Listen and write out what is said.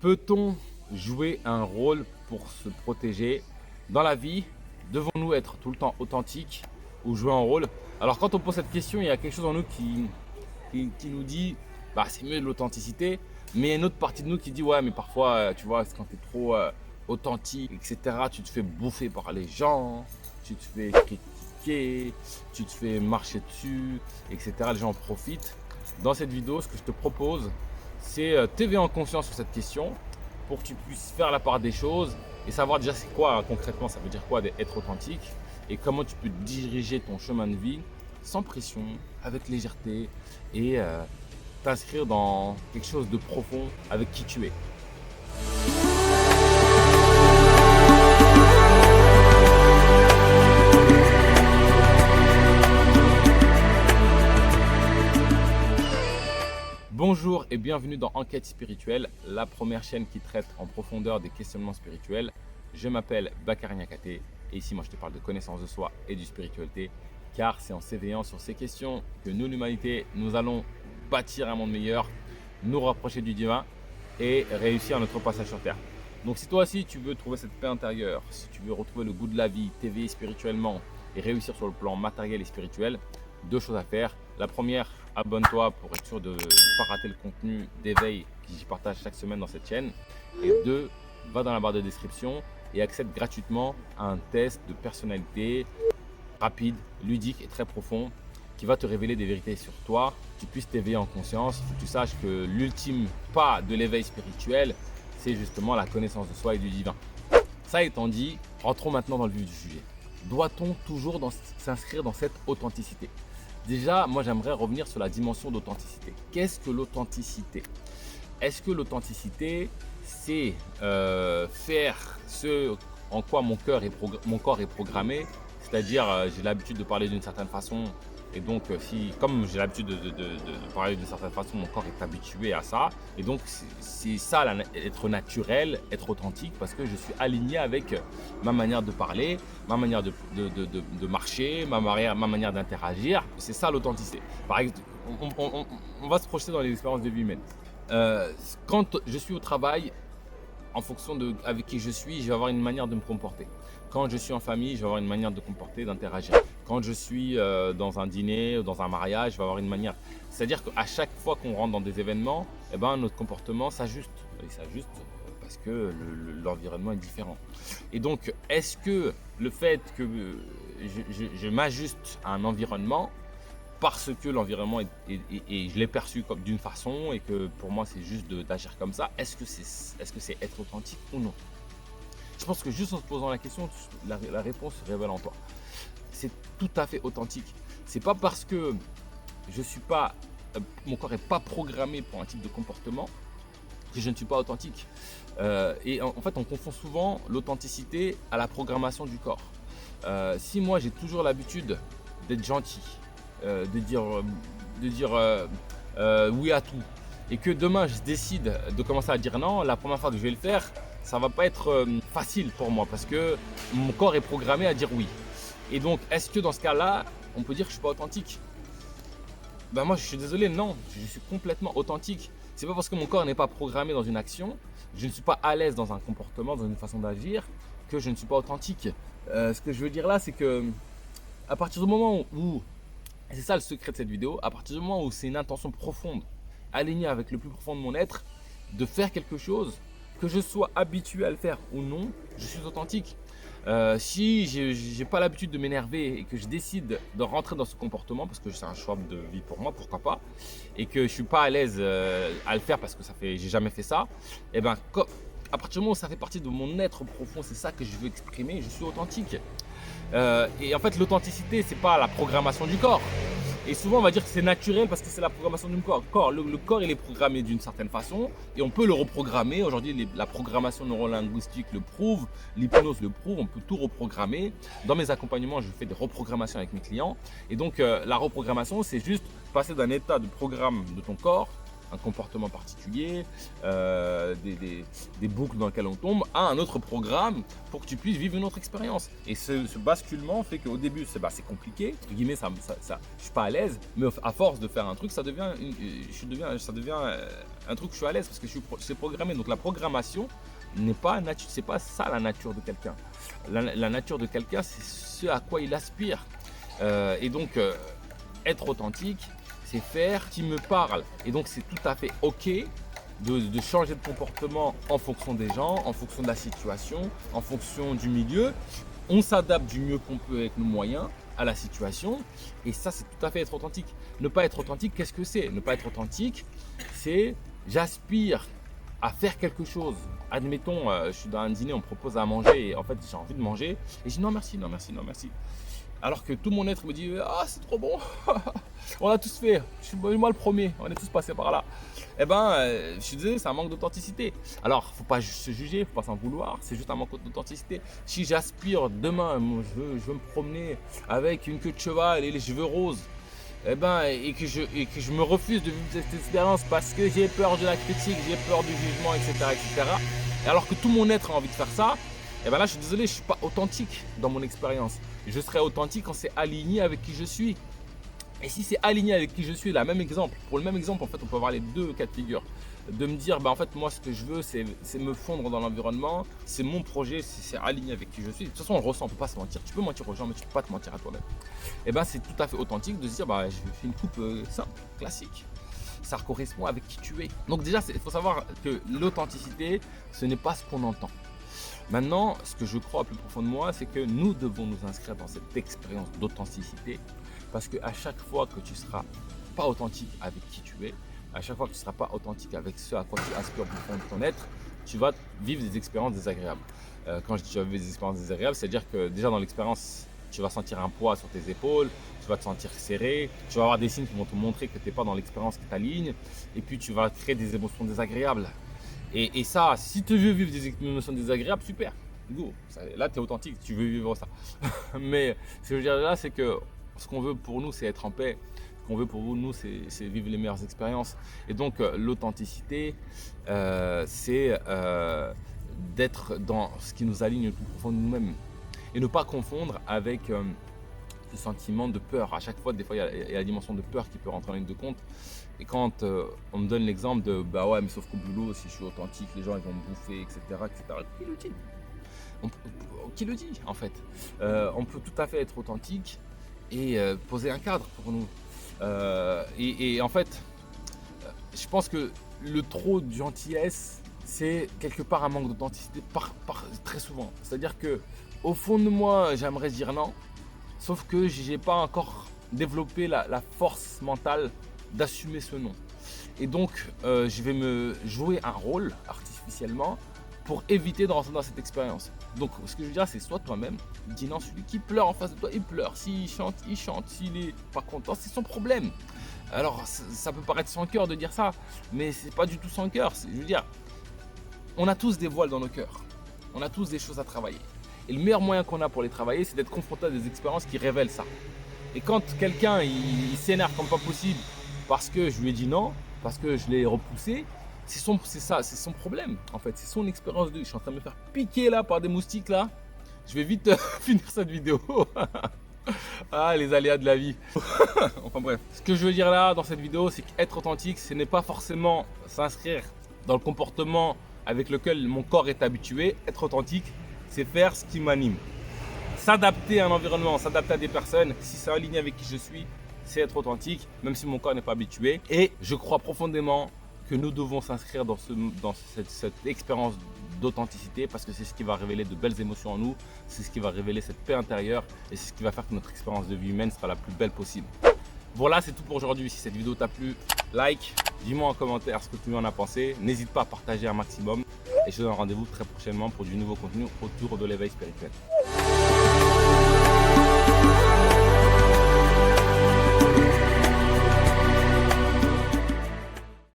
Peut-on jouer un rôle pour se protéger dans la vie? Devons-nous être tout le temps authentique ou jouer un rôle? Alors quand on pose cette question, il y a quelque chose en nous qui nous dit bah, c'est mieux de l'authenticité, mais il y a une autre partie de nous qui dit ouais mais parfois tu vois quand tu es trop authentique etc. tu te fais bouffer par les gens, tu te fais critiquer, tu te fais marcher dessus etc. Les gens en profitent. Dans cette vidéo, ce que je te propose, c'est t'éveiller en conscience sur cette question pour que tu puisses faire la part des choses et savoir déjà c'est quoi concrètement, ça veut dire quoi d'être authentique et comment tu peux diriger ton chemin de vie sans pression, avec légèreté et t'inscrire dans quelque chose de profond avec qui tu es. Bonjour et bienvenue dans Enquête Spirituelle, la première chaîne qui traite en profondeur des questionnements spirituels. Je m'appelle Bakary Niakaté et ici moi je te parle de connaissance de soi et de spiritualité car c'est en s'éveillant sur ces questions que nous l'humanité, nous allons bâtir un monde meilleur, nous rapprocher du divin et réussir notre passage sur terre. Donc si toi aussi tu veux trouver cette paix intérieure, si tu veux retrouver le goût de la vie, t'éveiller spirituellement et réussir sur le plan matériel et spirituel, deux choses à faire. La première, abonne-toi pour être sûr de ne pas rater le contenu d'éveil que j'y partage chaque semaine dans cette chaîne. Et deux, va dans la barre de description et accède gratuitement à un test de personnalité rapide, ludique et très profond qui va te révéler des vérités sur toi. Tu puisses t'éveiller en conscience. Il faut que tu saches que l'ultime pas de l'éveil spirituel, c'est justement la connaissance de soi et du divin. Ça étant dit, rentrons maintenant dans le vif du sujet. Doit-on toujours s'inscrire dans cette authenticité? Déjà, moi j'aimerais revenir sur la dimension d'authenticité. Qu'est-ce que l'authenticité? Est-ce que l'authenticité, c'est faire ce en quoi mon corps est programmé? C'est-à-dire, j'ai l'habitude de parler d'une certaine façon. Et donc, comme j'ai l'habitude de parler d'une certaine façon, mon corps est habitué à ça. Et donc, c'est ça, être naturel, être authentique, parce que je suis aligné avec ma manière de parler, ma manière de marcher, ma manière d'interagir. C'est ça l'authenticité. Par exemple, on va se projeter dans les expériences de vie humaine. Quand je suis au travail, en fonction de avec qui je suis, je vais avoir une manière de me comporter. Quand je suis en famille, je vais avoir une manière de comporter, d'interagir. Quand je suis dans un dîner ou dans un mariage, je vais avoir une manière. C'est-à-dire qu'à chaque fois qu'on rentre dans des événements, eh ben, notre comportement s'ajuste. Il s'ajuste parce que l'environnement est différent. Et donc, est-ce que le fait que je m'ajuste à un environnement, parce que l'environnement et je l'ai perçu comme d'une façon et que pour moi c'est juste d'agir comme ça, est-ce que c'est être authentique ou non? Je pense que juste en se posant la question, la réponse se révèle en toi. C'est tout à fait authentique. C'est pas parce que je suis pas, mon corps n'est pas programmé pour un type de comportement que je ne suis pas authentique. Et en fait, on confond souvent l'authenticité à la programmation du corps. Si moi j'ai toujours l'habitude d'être gentil, de dire oui à tout, et que demain je décide de commencer à dire non, la première fois que je vais le faire, ça va pas être facile pour moi parce que mon corps est programmé à dire oui. Et donc, est-ce que dans ce cas-là, on peut dire que je suis pas authentique? Ben moi, je suis désolé, non, je suis complètement authentique. C'est pas parce que mon corps n'est pas programmé dans une action, je ne suis pas à l'aise dans un comportement, dans une façon d'agir, que je ne suis pas authentique. Ce que je veux dire là, c'est que à partir du moment où, et c'est ça le secret de cette vidéo, à partir du moment où c'est une intention profonde, alignée avec le plus profond de mon être, de faire quelque chose, que je sois habitué à le faire ou non, je suis authentique. Si j'ai pas l'habitude de m'énerver et que je décide de rentrer dans ce comportement parce que c'est un choix de vie pour moi, pourquoi pas, et que je suis pas à l'aise à le faire parce que j'ai jamais fait ça, et ben à partir du moment où ça fait partie de mon être profond, c'est ça que je veux exprimer, je suis authentique. Et en fait, l'authenticité, c'est pas la programmation du corps. Et souvent, on va dire que c'est naturel parce que c'est la programmation du corps. Le corps, il est programmé d'une certaine façon et on peut le reprogrammer. Aujourd'hui, la programmation neurolinguistique le prouve, l'hypnose le prouve, on peut tout reprogrammer. Dans mes accompagnements, je fais des reprogrammations avec mes clients. Et donc, la reprogrammation, c'est juste passer d'un état de programme de ton corps un comportement particulier, des boucles dans lesquelles on tombe, à un autre programme pour que tu puisses vivre une autre expérience. Et ce basculement fait qu'au début, c'est compliqué, entre guillemets, je ne suis pas à l'aise, mais à force de faire un truc, ça devient un truc que je suis à l'aise parce que c'est programmé. Donc la programmation c'est pas ça la nature de quelqu'un. La nature de quelqu'un, c'est ce à quoi il aspire. Et donc, être authentique, c'est faire qui me parle. Et donc, c'est tout à fait OK de changer de comportement en fonction des gens, en fonction de la situation, en fonction du milieu. On s'adapte du mieux qu'on peut avec nos moyens à la situation. Et ça, c'est tout à fait être authentique. Ne pas être authentique, qu'est-ce que c'est? Ne pas être authentique, c'est j'aspire à faire quelque chose. Admettons, je suis dans un dîner, on me propose à manger et en fait j'ai envie de manger et je dis non merci, non merci, non merci. Alors que tout mon être me dit ah c'est trop bon, on a tous fait, moi le premier, on est tous passés par là. Eh ben, je suis désolé, c'est un manque d'authenticité. Alors, faut pas se juger, faut pas s'en vouloir, c'est juste un manque d'authenticité. Si j'aspire demain, je veux me promener avec une queue de cheval et les cheveux roses, et que je me refuse de vivre cette expérience parce que j'ai peur de la critique, j'ai peur du jugement, etc. Et alors que tout mon être a envie de faire ça, et là je suis désolé, je ne suis pas authentique dans mon expérience. Je serai authentique quand c'est aligné avec qui je suis. Et si c'est aligné avec qui je suis, pour le même exemple, en fait, on peut avoir les deux cas de figure. De me dire, en fait, moi, ce que je veux, c'est me fondre dans l'environnement, c'est mon projet, c'est aligné avec qui je suis. De toute façon, on le ressent, on ne peut pas se mentir. Tu peux mentir aux gens, mais tu ne peux pas te mentir à toi-même. Et c'est tout à fait authentique de se dire, je fais une coupe simple, classique. Ça correspond avec qui tu es. Donc déjà, il faut savoir que l'authenticité, ce n'est pas ce qu'on entend. Maintenant, ce que je crois plus profond de moi, c'est que nous devons nous inscrire dans cette expérience d'authenticité. Parce qu'à chaque fois que tu ne seras pas authentique avec qui tu es, à chaque fois que tu ne seras pas authentique avec ce à quoi tu aspires du fond de ton être, tu vas vivre des expériences désagréables. Quand je dis tu vas vivre des expériences désagréables, c'est-à-dire que déjà dans l'expérience, tu vas sentir un poids sur tes épaules, tu vas te sentir serré, tu vas avoir des signes qui vont te montrer que tu n'es pas dans l'expérience qui t'aligne, et puis tu vas créer des émotions désagréables. Et ça, si tu veux vivre des émotions désagréables, super, go. Là, tu es authentique, tu veux vivre ça. Mais ce que je veux dire là, c'est que ce qu'on veut pour nous, c'est être en paix. Ce qu'on veut pour nous, c'est vivre les meilleures expériences. Et donc, l'authenticité, c'est d'être dans ce qui nous aligne le plus profond de nous-mêmes. Et ne pas confondre avec ce sentiment de peur. À chaque fois, des fois, il y a la dimension de peur qui peut rentrer en ligne de compte. Et quand on me donne l'exemple de ouais, mais sauf qu'au boulot, si je suis authentique, les gens ils vont me bouffer, etc. Qui le dit? Qui le dit en fait? On peut tout à fait être authentique et poser un cadre pour nous. Et en fait, je pense que le trop de gentillesse, c'est quelque part un manque d'authenticité très souvent. C'est-à-dire que au fond de moi, j'aimerais dire non, sauf que j'ai pas encore développé la force mentale d'assumer ce non. Et donc, je vais me jouer un rôle artificiellement pour éviter de rentrer dans cette expérience. Donc, ce que je veux dire, c'est sois toi-même. Dis non, celui qui pleure en face de toi, il pleure. S'il chante, il chante. S'il est pas content, c'est son problème. Alors, ça peut paraître sans cœur de dire ça, mais c'est pas du tout sans cœur. Je veux dire, on a tous des voiles dans nos cœurs. On a tous des choses à travailler. Et le meilleur moyen qu'on a pour les travailler, c'est d'être confronté à des expériences qui révèlent ça. Et quand quelqu'un il s'énerve comme pas possible parce que je lui ai dit non, parce que je l'ai repoussé, c'est son problème en fait, c'est son expérience de vie. Je suis en train de me faire piquer là par des moustiques là. Je vais vite finir cette vidéo. Ah, les aléas de la vie. Enfin bref, ce que je veux dire là dans cette vidéo, c'est qu'être authentique, ce n'est pas forcément s'inscrire dans le comportement avec lequel mon corps est habitué. Être authentique, c'est faire ce qui m'anime. S'adapter à un environnement, s'adapter à des personnes, si c'est aligné avec qui je suis, c'est être authentique, même si mon corps n'est pas habitué. Et je crois profondément que nous devons s'inscrire dans cette expérience d'authenticité parce que c'est ce qui va révéler de belles émotions en nous, c'est ce qui va révéler cette paix intérieure et c'est ce qui va faire que notre expérience de vie humaine sera la plus belle possible. Voilà, c'est tout pour aujourd'hui. Si cette vidéo t'a plu, like, dis-moi en commentaire ce que tu en as pensé. N'hésite pas à partager un maximum et je te donne rendez-vous très prochainement pour du nouveau contenu autour de l'éveil spirituel.